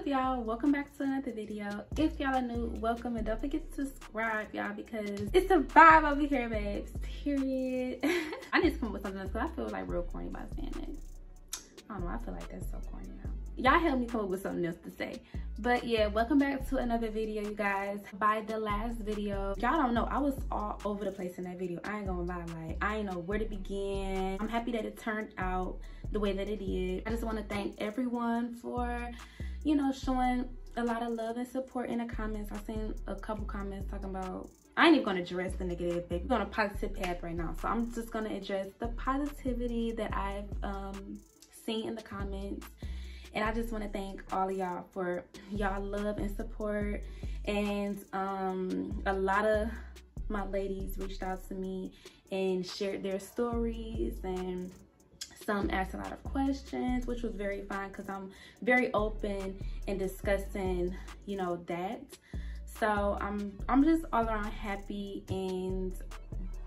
up, y'all? Welcome back to another video. If y'all are new, welcome, and don't forget to subscribe, y'all, because it's a vibe over here, babes. Period. I need to come up with something else because I feel like real corny by saying that. I don't know, I feel like that's so corny now. Y'all help me come up with something else to say. But yeah, welcome back to another video, you guys. By the last video, y'all don't know, I was all over the place in that video. I ain't gonna lie, like, I ain't know where to begin. I'm happy that it turned out the way that it did. I just want to thank everyone for, you know, showing a lot of love and support in the comments. I seen a couple comments talking about, I ain't even gonna address the negative, baby. We're on a positive path right now, so I'm just gonna address the positivity that I've seen in the comments. And I just want to thank all of y'all for y'all love and support. And a lot of my ladies reached out to me and shared their stories, and some asked a lot of questions, which was very fun because I'm very open in discussing, you know, that. So I'm just all around happy, and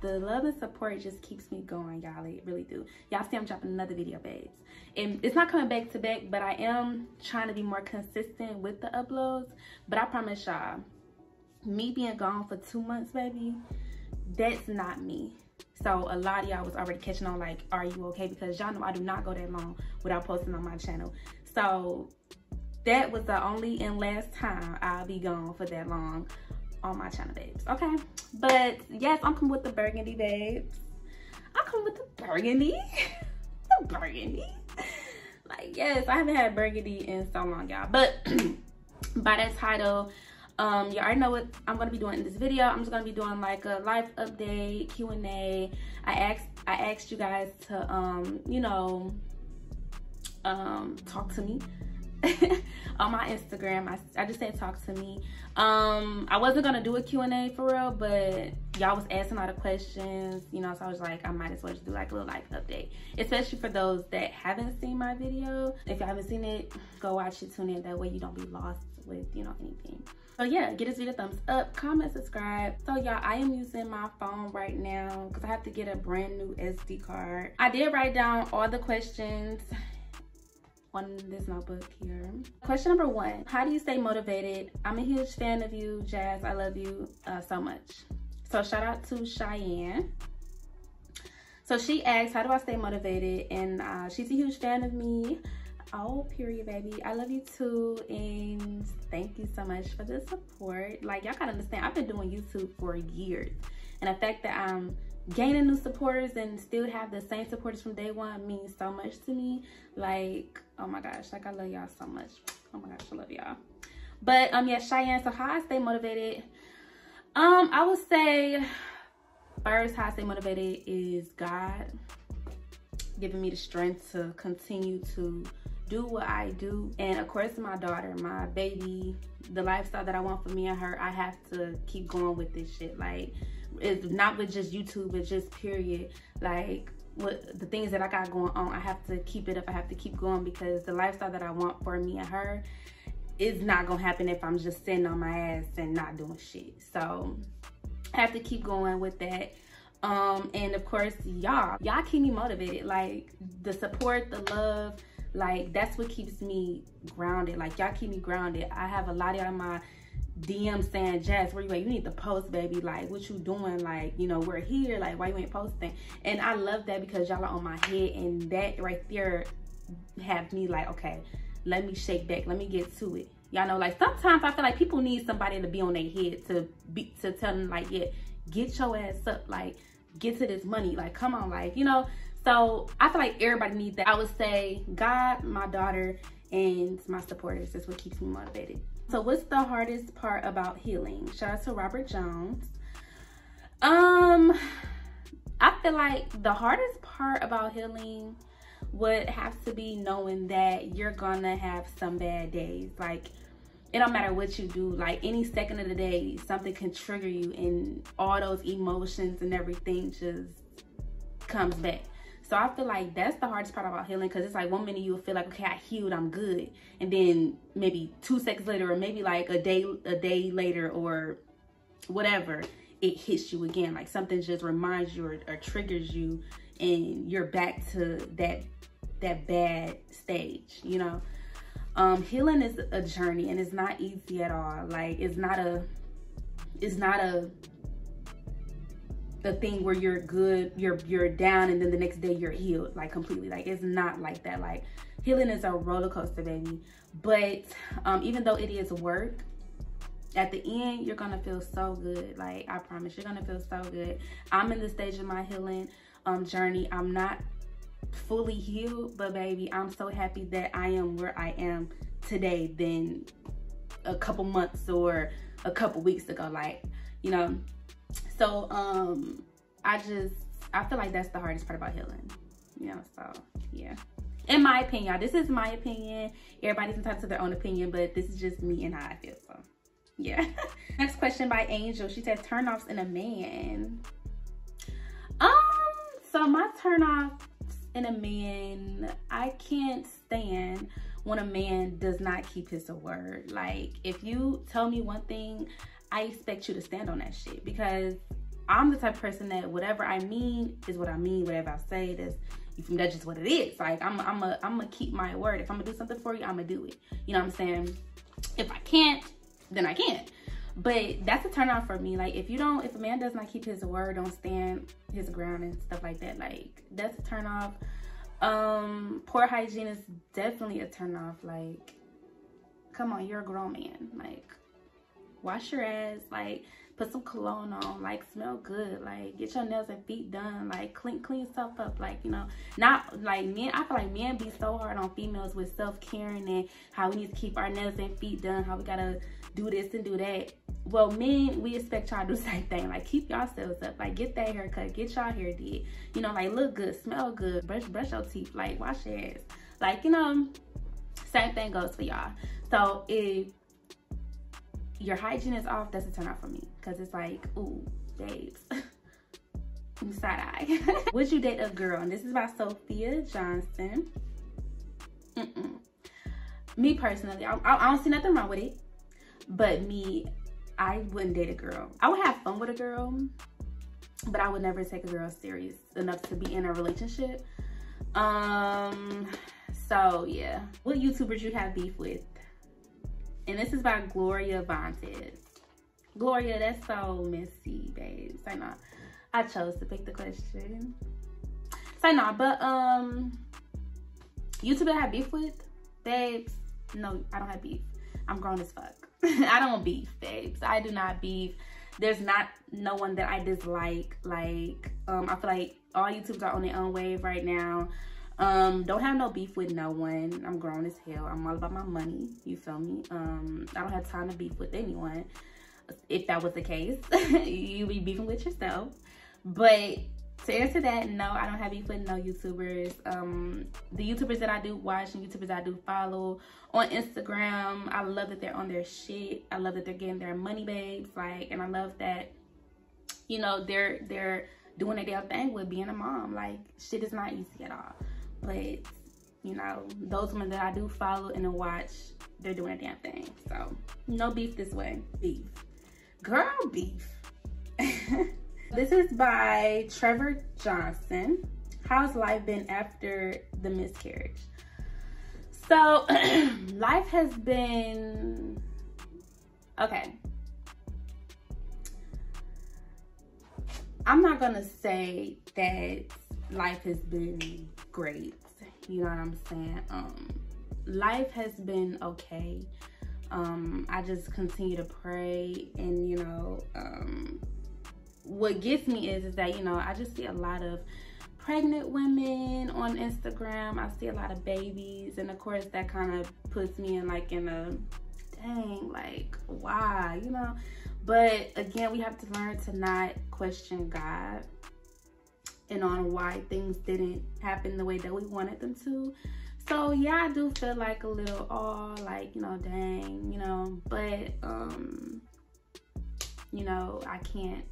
the love and support just keeps me going, y'all. It really do. Y'all see I'm dropping another video, babes. And it's not coming back to back, but I am trying to be more consistent with the uploads. But I promise y'all, me being gone for 2 months, baby, that's not me. So a lot of y'all was already catching on like, are you okay? Because y'all know I do not go that long without posting on my channel. So that was the only and last time I'll be gone for that long on my channel, babes. Okay, but yes, I'm coming with the burgundy, babes. I'm coming with the burgundy. The burgundy. Like, yes, I haven't had burgundy in so long, y'all. But by that title, you already know what I'm gonna be doing in this video. I'm just gonna be doing like a life update, Q&A. I asked you guys to you know, talk to me on my Instagram. I just said talk to me. I wasn't gonna do a Q&A for real, but y'all was asking a lot of questions, you know, so I was like, I might as well just do like a little life update, especially for those that haven't seen my video. If you haven't seen it, go watch it, tune in, that way you don't be lost with, you know, anything. So yeah, give this video a thumbs up, comment, subscribe. So y'all, I am using my phone right now because I have to get a brand new SD card. I did write down all the questions on this notebook here. Question number 1, how do you stay motivated? I'm a huge fan of you, Jazz. I love you so much. So shout out to Cheyenne. So she asked, how do I stay motivated? And she's a huge fan of me. Oh, period, baby. I love you too, and thank you so much for the support. Like, y'all gotta understand, I've been doing YouTube for years, and the fact that I'm gaining new supporters and still have the same supporters from day one means so much to me. Like, oh my gosh, like, I love y'all so much. Oh my gosh, I love y'all. But yeah, Cheyenne, so how I stay motivated, I would say first, how I stay motivated is God giving me the strength to continue to do what I do. And of course, my daughter, my baby, the lifestyle that I want for me and her, I have to keep going with this shit. Like, it's not with just YouTube, but just period. Like, with the things that I got going on, I have to keep it up. I have to keep going, because the lifestyle that I want for me and her is not gonna happen if I'm just sitting on my ass and not doing shit. So I have to keep going with that. And of course, y'all keep me motivated. Like, the support, the love, like, that's what keeps me grounded. Like, y'all keep me grounded. I have a lot of y'all in my DM saying, Jazz, where you at? You need to post, baby. Like, what you doing? Like, you know, we're here. Like, why you ain't posting? And I love that, because y'all are on my head, and that right there have me like, okay, let me shake back. Let me get to it. Y'all know, like, sometimes I feel like people need somebody to be on their head to tell them, like, yeah, get your ass up. Like, get to this money. Like, come on, like, you know. So I feel like everybody needs that. I would say God, my daughter, and my supporters is what keeps me motivated. So what's the hardest part about healing? Shout out to Robert Jones. I feel like the hardest part about healing would have to be knowing that you're gonna have some bad days. Like, it don't matter what you do, like, any second of the day, something can trigger you, and all those emotions and everything just comes back. So I feel like that's the hardest part about healing, because it's like, one minute you'll feel like, okay, I healed, I'm good, and then maybe 2 seconds later, or maybe like a day later, or whatever, it hits you again. Like, something just reminds you or triggers you, and you're back to that bad stage, you know. Healing is a journey, and it's not easy at all. Like, it's not a thing where you're good, you're down, and then the next day you're healed, like, completely. Like, it's not like that. Like, healing is a roller coaster, baby. But even though it is work, at the end, you're gonna feel so good. Like, I promise, you're gonna feel so good. I'm in the stage of my healing journey. I'm not fully healed, but baby, I'm so happy that I am where I am today than a couple months or a couple weeks ago. Like, you know, so I feel like that's the hardest part about healing, you know. So yeah, in my opinion, y'all, this is my opinion. Everybody's entitled to their own opinion, but this is just me and how I feel. So yeah. Next question by Angel. She said, turn-offs in a man. So my turn-offs in a man, I can't stand when a man does not keep his word. Like, if you tell me one thing, I expect you to stand on that shit, because I'm the type of person that whatever I mean is what I mean. Whatever I say, that's just what it is. Like, I'm gonna keep my word. If I'm gonna do something for you, I'm gonna do it. You know what I'm saying? If I can't, then I can't. But that's a turn off for me. Like, if a man does not keep his word, don't stand his ground and stuff like that, like, that's a turn off. Poor hygiene is definitely a turn off. Like, come on, you're a grown man. Like, wash your ass, like, put some cologne on, like, smell good, like, get your nails and feet done, like, clean yourself up. Like, you know, not like men. I feel like men be so hard on females with self-caring and how we need to keep our nails and feet done, how we gotta do this and do that. Well, men, we expect y'all to do the same thing. Like, keep yourselves up. Like, get that haircut, get y'all hair did, you know, like, look good, smell good, brush your teeth, like, wash your ass. Like, you know, same thing goes for y'all. So if your hygiene is off, that's a turn off for me, because it's like, ooh, babes, side eye. Would you date a girl? And this is by Sophia Johnson. Me personally, I don't see nothing wrong with it, but me, I wouldn't date a girl. I would have fun with a girl, but I would never take a girl serious enough to be in a relationship. So yeah. What YouTubers you have beef with? And this is by Gloria Vontes. Gloria, that's so messy, babes. I know. I chose to pick the question. So no, but YouTuber I have beef with? Babes, no, I don't have beef. I'm grown as fuck. I don't beef, babes. I do not beef. There's no one that I dislike. Like, I feel like all YouTubers are on their own wave right now. Don't have no beef with no one. I'm grown as hell. I'm all about my money. You feel me? I don't have time to beef with anyone. If that was the case, you be beefing with yourself. But to answer that, no, I don't have beef with no YouTubers. The YouTubers that I do watch and YouTubers I do follow on Instagram, I love that they're on their shit. I love that they're getting their money, babes. Like, and I love that, you know, they're doing their damn thing with being a mom. Like, shit is not easy at all. But, you know, those women that I do follow and watch, they're doing a damn thing. So, no beef this way. Beef. Girl, beef. This is by Trevor Johnson. How's life been after the miscarriage? So, life has been... Okay. I'm not gonna say that life has been great. You know what I'm saying? Life has been okay. I just continue to pray, and you know, what gets me is that, you know, I just see a lot of pregnant women on Instagram. I see a lot of babies, and of course that kind of puts me in like in a dang, like, why, you know? But again, we have to learn to not question God and on why things didn't happen the way that we wanted them to. So yeah, I do feel like a little, like, you know, dang, you know, but you know, I can't,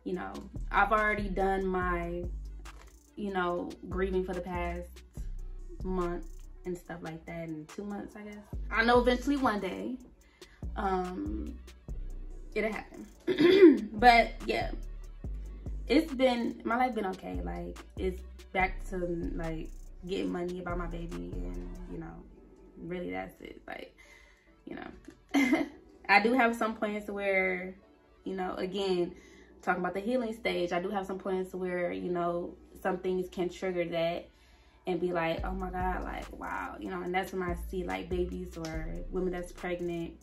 you know, I've already done my, you know, grieving for the past month and stuff like that, in 2 months, I guess. I know eventually one day, it'll happen. But yeah, my life been okay. Like, it's back to like getting money about my baby, and you know, really that's it. Like, you know, I do have some points where, you know, again, talking about the healing stage, I do have some points where, you know, some things can trigger that and be like, oh my God, like, wow, you know, and that's when I see like babies or women that's pregnant.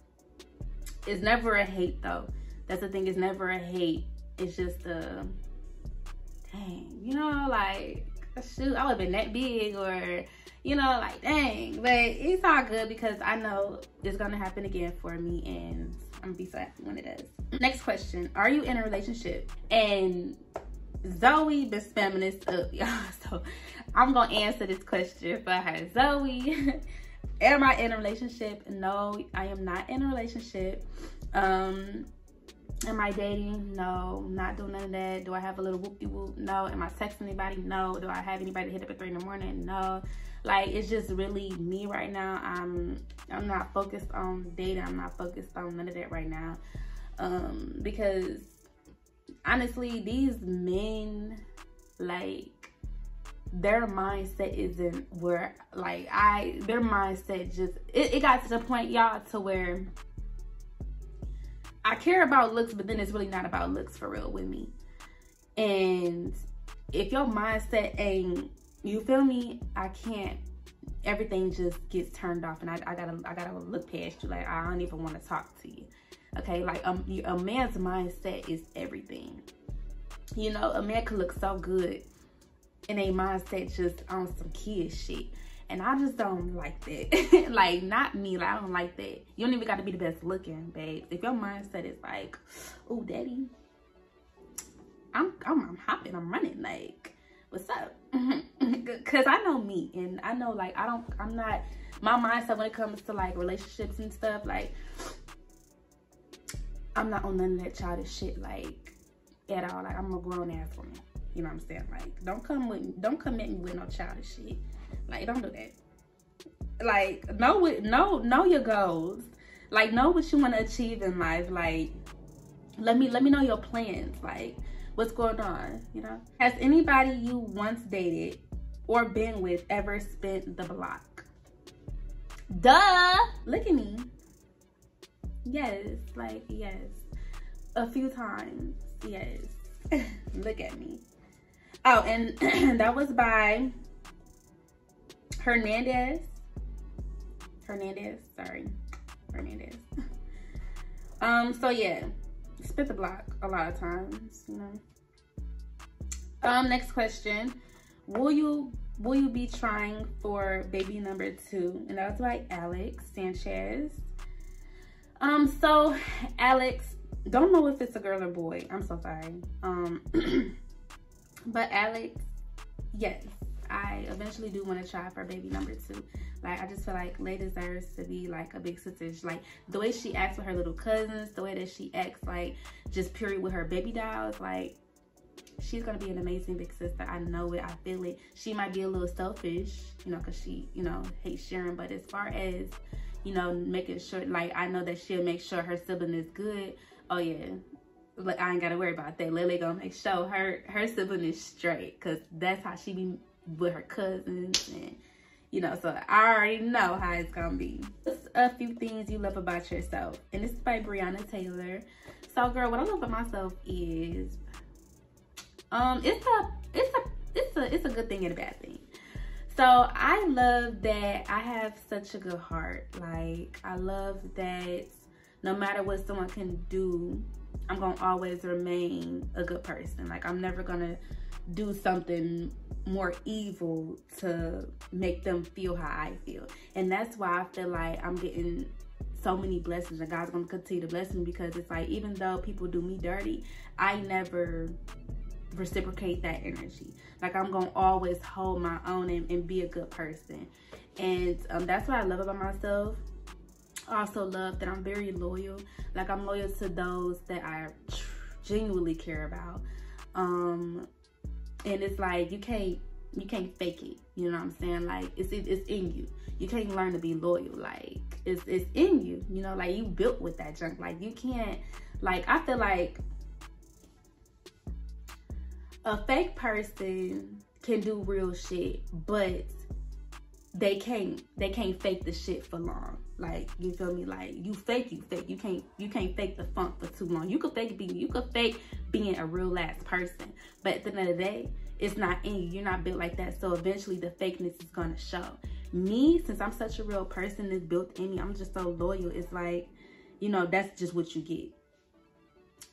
It's never a hate though. That's the thing, it's never a hate. It's just a, dang, you know, like, shoot, I would have been that big, or, you know, like, dang. But it's all good because I know it's gonna happen again for me, and I'm gonna be so happy when it does. Next question, are you in a relationship? And Zoe been spamming this up, y'all, so I'm gonna answer this question for her. Zoe, am I in a relationship? No, I am not in a relationship. Am I dating? No, not doing none of that. Do I have a little whoop-de-whoop? No. Am I texting anybody? No. Do I have anybody to hit up at 3 in the morning? No. Like, it's just really me right now. I'm not focused on dating. I'm not focused on none of that right now. Because honestly, these men, like, their mindset isn't where, like, their mindset just, it got to the point, y'all, to where I care about looks, but then it's really not about looks for real with me. And if your mindset ain't, you feel me, I can't, everything just gets turned off, and I gotta look past you. Like, I don't even want to talk to you. Okay, like, a man's mindset is everything. You know, a man could look so good and a mindset just on some kid shit. And I just don't like that. Like, not me. Like, I don't like that. You don't even got to be the best looking, babes. If your mindset is like, oh, daddy, I'm hopping, I'm running. Like, what's up? Because I know me, and I know, like, I'm not, my mindset when it comes to, like, relationships and stuff, like, I'm not on none of that childish shit, like, at all. Like, I'm a grown ass woman. You know what I'm saying? Like, don't come at me with no childish shit. Like, don't do that. Like, know your goals. Like, know what you want to achieve in life. Like, let me know your plans. Like, what's going on, you know? Has anybody you once dated or been with ever spent the block? Duh! Look at me. Yes, like, yes. A few times, yes. Look at me. Oh, and that was by Hernandez. So yeah, spit the block a lot of times, you know. Next question. Will you be trying for baby number 2? And that was by Alex Sanchez. So Alex, don't know if it's a girl or boy. I'm so sorry. But Alex, yes, I eventually do want to try for baby number 2. Like, I just feel like Lay deserves to be like a big sister. Like, the way she acts with her little cousins, the way that she acts, like, just period with her baby dolls, like, she's gonna be an amazing big sister. I know it, I feel it. She might be a little selfish, you know, because she, you know, hates sharing. But as far as, you know, making sure, like, I know that she'll make sure her sibling is good. Oh yeah, like, I ain't gotta worry about that. Lily gonna make sure her sibling is straight, because that's how she be with her cousins, and, you know, so I already know how it's gonna be. Just a few things you love about yourself, and this is by Brianna Taylor. So, girl, what I love about myself is, it's a good thing and a bad thing. So I love that I have such a good heart. Like, I love that no matter what someone can do, I'm gonna always remain a good person. Like, I'm never gonna do something more evil to make them feel how I feel. And that's why I feel like I'm getting so many blessings, and God's gonna continue to bless me, because it's like, even though people do me dirty, I never reciprocate that energy. Like, I'm gonna always hold my own and be a good person. And that's what I love about myself. I also love that I'm very loyal. Like, I'm loyal to those that I genuinely care about. And it's like, you can't fake it. You know what I'm saying? Like, it's in you. You can't learn to be loyal. Like, it's in you. You know, like, you built with that junk. Like, you can't, like, I feel like a fake person can do real shit, but they can't fake the shit for long. Like, you feel me? Like, you fake. You can't fake the funk for too long. You could fake being a real ass person, but at the end of the day, it's not in you. You're not built like that. So eventually the fakeness is gonna show. Me, since I'm such a real person, it's built in me. I'm just so loyal. It's like, you know, that's just what you get.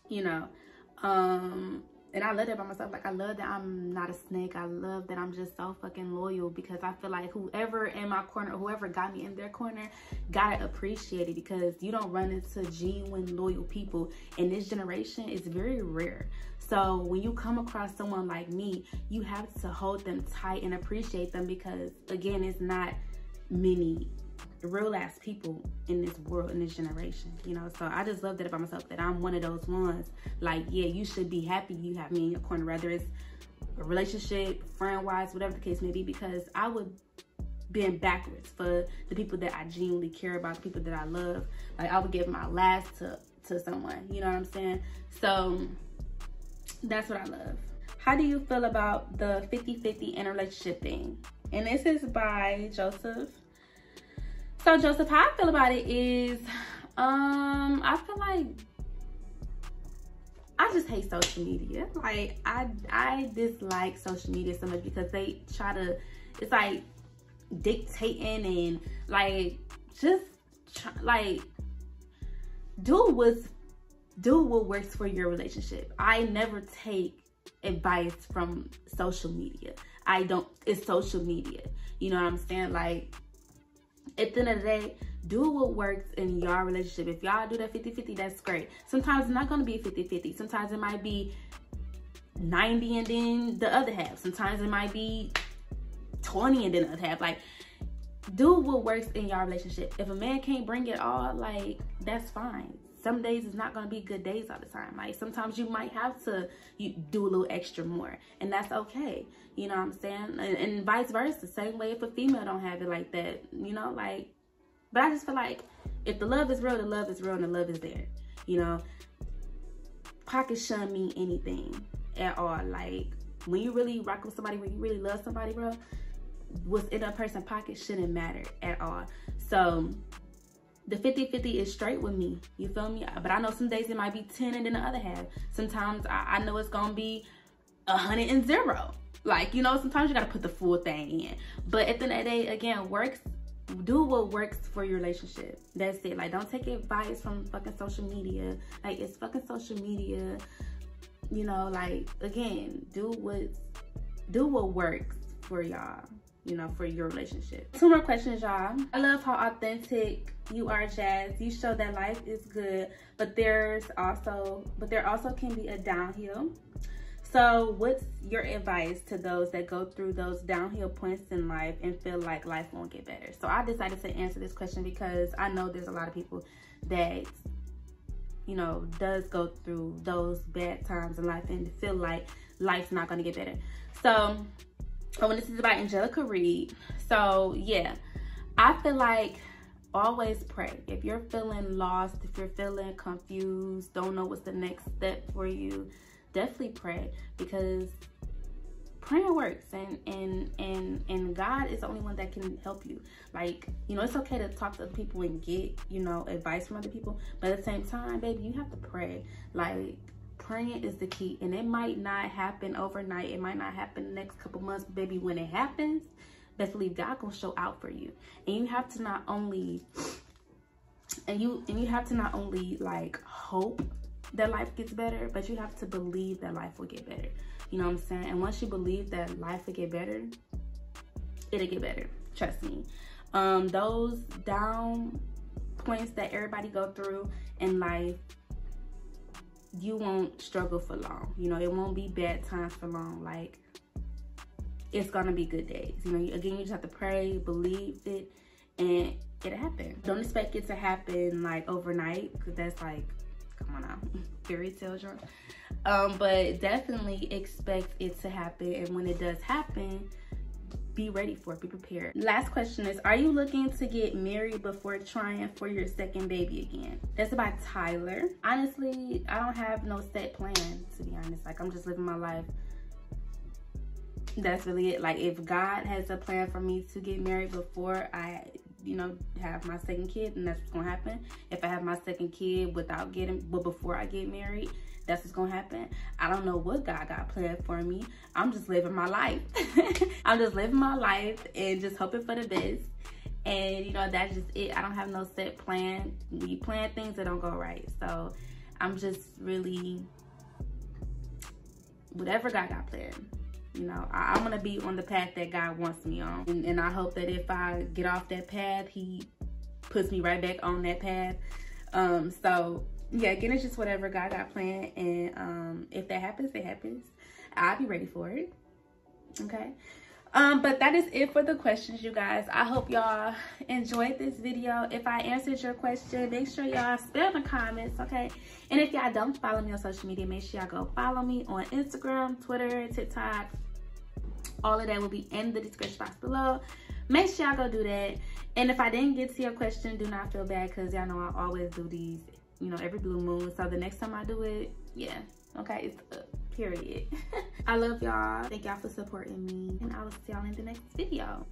You know, and I love that about myself. Like, I love that I'm not a snake. I love that I'm just so fucking loyal, because I feel like whoever in my corner, or whoever got me in their corner, gotta appreciate it, because you don't run into genuine loyal people in this generation. It's very rare. So when you come across someone like me, you have to hold them tight and appreciate them, because again, it's not many real ass people in this world, in this generation, you know. So I just love that about myself, that I'm one of those ones. Like, yeah, you should be happy you have me in your corner, whether it's a relationship, friend wise, whatever the case may be, because I would bend backwards for the people that I genuinely care about, the people that I love. Like, I would give my last to someone, you know what I'm saying? So that's what I love. How do you feel about the 50-50 in a relationship thing? And this is by Joseph. So Joseph, how I feel about it is, I feel like I just hate social media. Like, I dislike social media so much, because they try to, it's like dictating and like, just like, do what works for your relationship. I never take advice from social media. It's social media. You know what I'm saying? Like, at the end of the day, do what works in your relationship. If y'all do that 50-50, that's great. Sometimes it's not going to be 50-50. Sometimes it might be 90 and then the other half. Sometimes it might be 20 and then the other half. Like, do what works in your relationship. If a man can't bring it all, like, that's fine. Some days it's not going to be good days all the time. Like, sometimes you might have to do a little extra more, and that's okay. You know what I'm saying? And vice versa. Same way if a female don't have it like that, you know, like, but I just feel like if the love is real, the love is real, and the love is there. You know, pockets shouldn't mean anything at all. Like, when you really rock with somebody, when you really love somebody, bro, what's in a person's pocket shouldn't matter at all. So the 50-50 is straight with me. You feel me? But I know some days it might be 10 and then the other half. Sometimes I know it's gonna be 100 and 0. Like, you know, sometimes you gotta put the full thing in. But at the end of the day, again, do what works for your relationship. That's it. Like, don't take advice from fucking social media. Like, it's fucking social media. You know, like, again, do what works for y'all, you know, for your relationship. 2 more questions, y'all. I love how authentic you are, Jazz. You show that life is good, but there also can be a downhill. So what's your advice to those that go through those downhill points in life and feel like life won't get better? So I decided to answer this question because I know there's a lot of people that, you know, does go through those bad times in life and feel like life's not going to get better. So this is about Angelica Reed. So yeah, I feel like always pray. If you're feeling lost, if you're feeling confused, don't know what's the next step for you, definitely pray, because prayer works, and God is the only one that can help you. Like, you know, it's okay to talk to other people and get, you know, advice from other people, but at the same time, baby, you have to pray. Like, praying is the key, and it might not happen overnight. It might not happen the next couple months, but baby, when it happens, best believe God gonna show out for you. And you have to not only like hope that life gets better, but you have to believe that life will get better. You know what I'm saying? And once you believe that life will get better, it'll get better. Trust me. Those down points that everybody go through in life, you won't struggle for long. You know, it won't be bad times for long. Like, it's gonna be good days. You know, again, you just have to pray, believe it, and it'll happen. Don't expect it to happen like overnight, because that's like, come on now, fairy tale genre. But definitely expect it to happen, and when it does happen, be ready for it, be prepared. Last question is, are you looking to get married before trying for your second baby again? That's by Tyler. Honestly, I don't have no set plan, to be honest. Like, I'm just living my life that's really it. Like, if God has a plan for me to get married before I, you know, have my second kid, then that's what's gonna happen. If I have my second kid but before I get married, that's what's gonna happen. I don't know what God got planned for me. I'm just living my life. I'm just living my life and just hoping for the best. And, you know, that's just it. I don't have no set plan. We plan things that don't go right. So I'm just really, whatever God got planned, you know, I'm going to be on the path that God wants me on. And I hope that if I get off that path, he puts me right back on that path. So, yeah, again, it's just whatever God got planned. And if that happens, it happens. I'll be ready for it. Okay. But that is it for the questions, you guys. I hope y'all enjoyed this video. If I answered your question, make sure y'all spam in the comments, okay? And if y'all don't follow me on social media, make sure y'all go follow me on Instagram, Twitter, TikTok. All of that will be in the description box below. Make sure y'all go do that. And if I didn't get to your question, do not feel bad, because y'all know I always do these, you know, every blue moon. So the next time I do it, yeah, okay, it's up. Period. I love y'all. Thank y'all for supporting me. And I will see y'all in the next video.